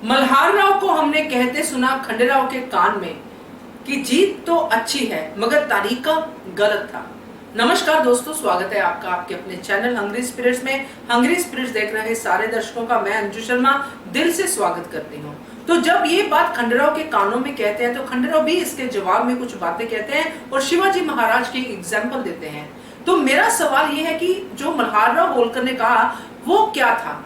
मल्हार राव को हमने कहते सुना खंडेराव के कान में कि जीत तो अच्छी है मगर तरीका गलत था। नमस्कार दोस्तों, स्वागत है आपका आपके अपने चैनल हंग्री स्पिरिट्स में। हंग्री स्पिरिट्स देख रहे सारे दर्शकों का मैं अंजू शर्मा दिल से स्वागत करती हूँ। तो जब ये बात खंडेराव के कानों में कहते हैं तो खंडेराव भी इसके जवाब में कुछ बातें कहते हैं और शिवाजी महाराज की एग्जाम्पल देते हैं। तो मेरा सवाल ये है कि जो मल्हार राव होलकर ने कहा वो क्या था,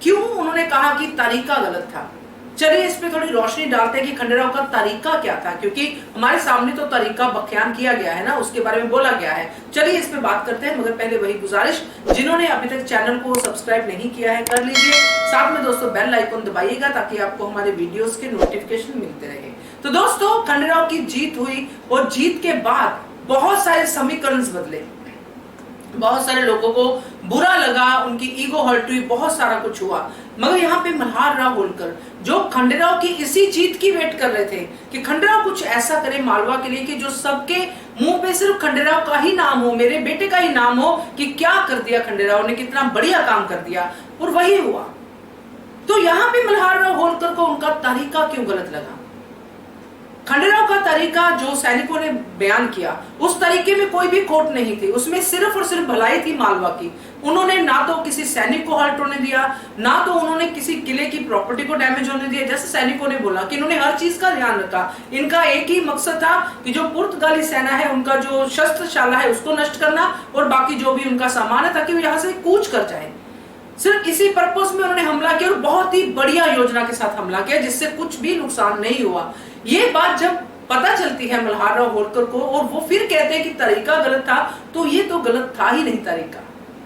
क्यों उन्होंने कहा कि तरीका गलत था। चलिए इस पे थोड़ी रोशनी डालते हैं कि खंडेराव का तरीका क्या था, क्योंकि हमारे सामने तो तरीका बख्यान किया गया है ना, उसके बारे में बोला गया है। चलिए इस पे बात करते हैं, मगर पहले वही गुजारिश, जिन्होंने अभी तक चैनल को सब्सक्राइब नहीं किया है कर लीजिए। साथ में दोस्तों बेल आइकन दबाइएगा ताकि आपको हमारे वीडियोस के नोटिफिकेशन मिलते रहे। तो दोस्तों खंडेराव की जीत हुई और जीत के बाद बहुत सारे समीकरण बदले, बहुत सारे लोगों को बुरा लगा, उनकी ईगो हर्ट हुई, बहुत सारा कुछ हुआ। मगर यहाँ पे मल्हार राव होलकर जो खंडेराव की इसी जीत की वेट कर रहे थे कि खंडेराव कुछ ऐसा करे मालवा के लिए कि जो सबके मुंह पे सिर्फ खंडेराव का ही नाम हो, मेरे बेटे का ही नाम हो कि क्या कर दिया खंडेराव ने, कितना बढ़िया काम कर दिया, और वही हुआ। तो यहाँ पे मल्हार राव होलकर को उनका तरीका क्यों गलत लगा। खंडेराव का तरीका जो सैनिकों ने बयान किया उस तरीके में कोई भी खोट नहीं थी, उसमें सिर्फ और सिर्फ भलाई थी मालवा की। उन्होंने ना तो किसी सैनिक को हर्ट होने दिया, ना तो उन्होंने किसी किले की प्रॉपर्टी को डैमेज होने दिया। जैसे सैनिकों ने बोला कि इन्होंने हर चीज का ध्यान रखा। इनका एक ही मकसद था कि जो पुर्तगाली सेना है उनका जो शस्त्रशाला है उसको नष्ट करना और बाकी जो भी उनका सामान है ताकि वो यहाँ से कूच कर जाए। सिर्फ इसी पर्पस में उन्होंने हमला किया और बहुत ही बढ़िया योजना के साथ हमला किया जिससे कुछ भी नुकसान नहीं हुआ। ये बात जब पता चलती है मल्हार राव होलकर को और वो फिर कहते हैं कि तरीका गलत था, तो ये तो गलत था ही नहीं तरीका,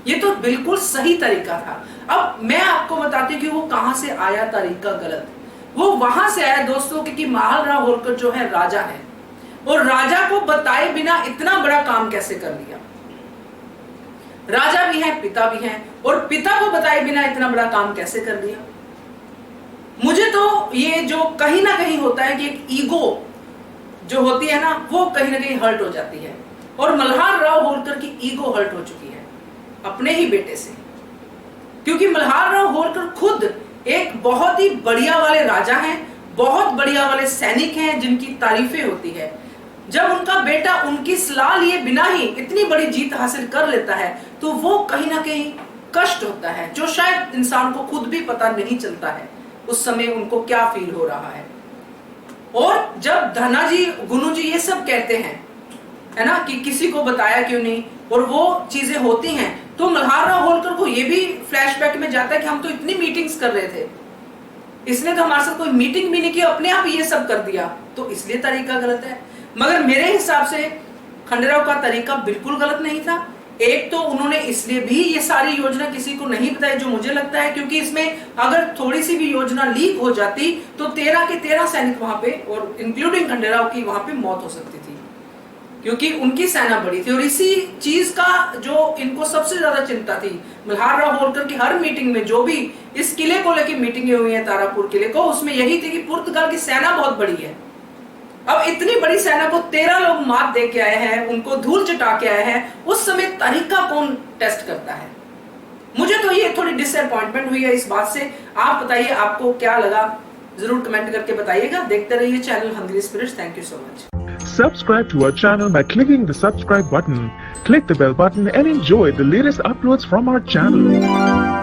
ये तो बिल्कुल सही तरीका था। अब मैं आपको बताती हूँ कि वो कहां से आया तरीका गलत। वो वहां से आया दोस्तों कि मल्हार राव होलकर जो है राजा है और राजा को बताए बिना इतना बड़ा काम कैसे कर लिया। राजा भी है, पिता भी है, और पिता को बताए बिना इतना बड़ा काम कैसे कर लिया। मुझे तो ये जो कहीं ना कहीं होता है कि एक ईगो जो होती है ना वो कहीं ना कहीं हर्ट हो जाती है, और मल्हार राव होलकर की ईगो हर्ट हो चुकी है अपने ही बेटे से। क्योंकि मल्हार राव होलकर खुद एक बहुत ही बढ़िया वाले राजा हैं, बहुत बढ़िया वाले सैनिक हैं जिनकी तारीफें होती है। जब उनका बेटा उनकी सलाह लिए बिना ही इतनी बड़ी जीत हासिल कर लेता है तो वो कहीं ना कहीं कष्ट होता है, जो शायद इंसान को खुद भी पता नहीं चलता है उस समय उनको क्या फील हो रहा है। और जब धनाजी गुनु जी ये सब कहते हैं है ना कि किसी को बताया क्यों नहीं, और वो चीजें होती हैं, तो मल्हार राव होलकर को ये भी फ्लैशबैक में जाता है कि हम तो इतनी मीटिंग्स कर रहे थे, इसने तो हमारे साथ कोई मीटिंग भी नहीं की, अपने आप ये सब कर दिया, तो इसलिए तरीका गलत है। मगर मेरे हिसाब से खंडेराव का तरीका बिल्कुल गलत नहीं था। एक तो उन्होंने इसलिए भी ये सारी योजना किसी को नहीं बताई जो मुझे लगता है, क्योंकि इसमें अगर थोड़ी सी भी योजना लीक हो जाती तो 13 के 13 सैनिक वहां पे और इंक्लूडिंग खंडेराव की वहां पे मौत हो सकती थी, क्योंकि उनकी सेना बड़ी थी। और इसी चीज का जो इनको सबसे ज्यादा चिंता थी मल्हार राव होलकर की हर मीटिंग में, जो भी इस किले को लेकर मीटिंगें हुई है तारापुर किले को, उसमें यही थी कि पुर्तगाल की सेना बहुत बड़ी है। अब इतनी बड़ी सेना को 13 लोग मात दे के आए हैं, उनको धूल चटा के आए हैं, उस समय तरीका कौन टेस्ट करता है। मुझे तो ये थोड़ी डिसअपॉइंटमेंट हुई है इस बात से। आप बताइए आपको क्या लगा, जरूर कमेंट करके बताइएगा। देखते रहिए channel Hungry Spirits. Thank you so much. Subscribe to our channel by clicking the subscribe button. Click the bell button and enjoy the latest uploads from our channel.